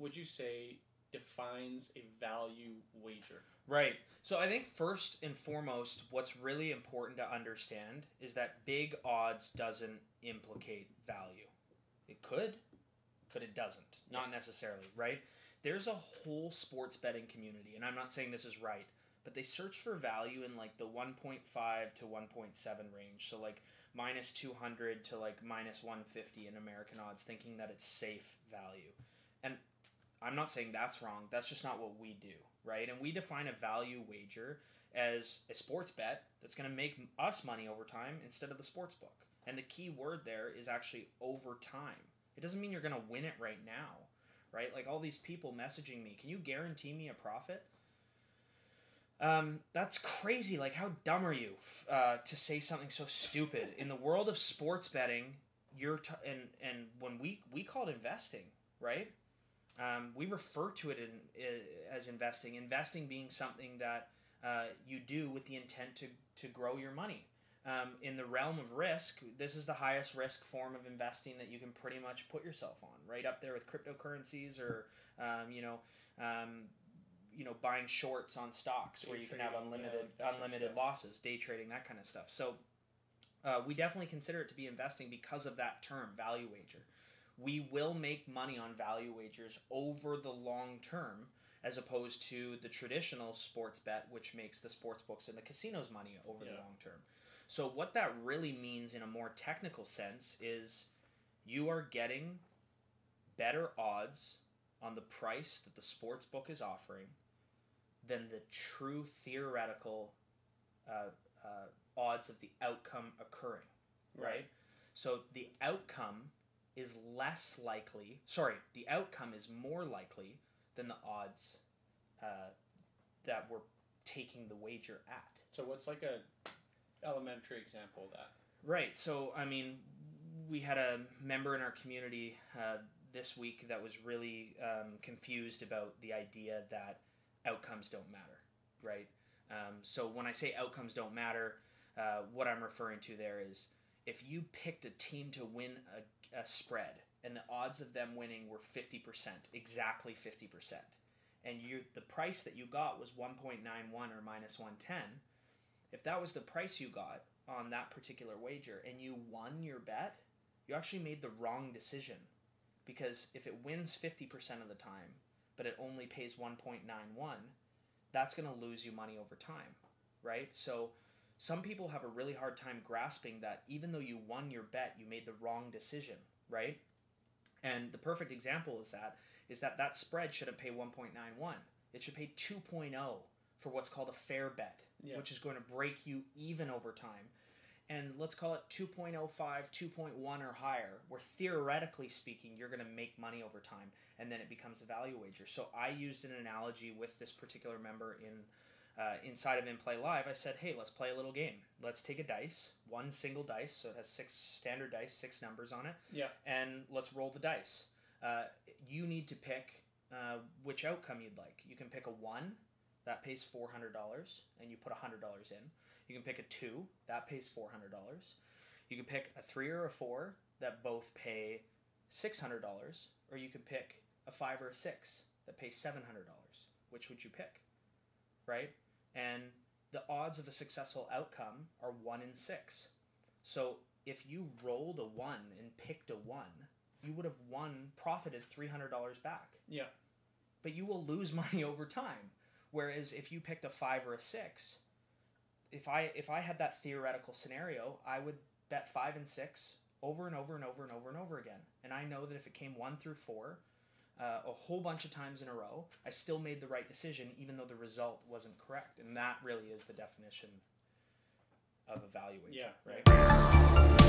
would you say defines a value wager? Right. So I think first and foremost, what's really important to understand is that big odds doesn't implicate value. It could, but it doesn't. Not necessarily, right? There's a whole sports betting community, and I'm not saying this is right, but they search for value in like the 1.5 to 1.7 range. So like minus 200 to like minus 150 in American odds, thinking that it's safe value. And I'm not saying that's wrong. That's just not what we do, right? And we define a value wager as a sports bet that's going to make us money over time instead of the sports book. And the key word there is actually over time. It doesn't mean you're going to win it right now, right? Like all these people messaging me, can you guarantee me a profit? That's crazy. Like, how dumb are you to say something so stupid? In the world of sports betting, and when we call it investing, right? We refer to it as investing. Investing being something that you do with the intent to grow your money. In the realm of risk, this is the highest risk form of investing that you can pretty much put yourself on, right up there with cryptocurrencies or buying shorts on stocks where you can have unlimited losses, day trading, that kind of stuff. So we definitely consider it to be investing because of that term, value wager. We will make money on value wagers over the long term, as opposed to the traditional sports bet, which makes the sports books and the casinos money over the long term. So what that really means in a more technical sense is you are getting better odds on the price that the sports book is offering than the true theoretical odds of the outcome occurring, right? So the outcome is the outcome is more likely than the odds that we're taking the wager at. So what's like a elementary example of that? Right. So, I mean, we had a member in our community this week that was really confused about the idea that outcomes don't matter, right? So when I say outcomes don't matter, what I'm referring to there is if you picked a team to win a spread and the odds of them winning were 50%, exactly 50%, and the price that you got was 1.91 or minus 110, if that was the price you got on that particular wager and you won your bet, you actually made the wrong decision, because if it wins 50% of the time but it only pays 1.91, that's going to lose you money over time, right? So some people have a really hard time grasping that even though you won your bet, you made the wrong decision, right? And the perfect example is that spread shouldn't pay 1.91. It should pay 2.0 for what's called a fair bet, which is going to break you even over time. And let's call it 2.05, 2.1 or higher, where theoretically speaking, you're going to make money over time, and then it becomes a value wager. So I used an analogy with this particular member inside of inplayLIVE. I said, hey, let's play a little game. Let's take a dice, one single dice, so it has 6 standard dice, 6 numbers on it, and let's roll the dice. You need to pick which outcome you'd like. You can pick a 1, that pays $400, and you put $100 in. You can pick a 2, that pays $400. You can pick a 3 or a 4 that both pay $600, or you can pick a 5 or a 6 that pays $700. Which would you pick, right? And the odds of a successful outcome are 1 in 6. So if you rolled a 1 and picked a 1, you would have profited $300 back. Yeah. But you will lose money over time. Whereas if you picked a 5 or a 6, if I had that theoretical scenario, I would bet 5 and 6 over and over and over and over and over again. And I know that if it came 1 through 4, a whole bunch of times in a row, I still made the right decision, even though the result wasn't correct. And that really is the definition of a value wager, right?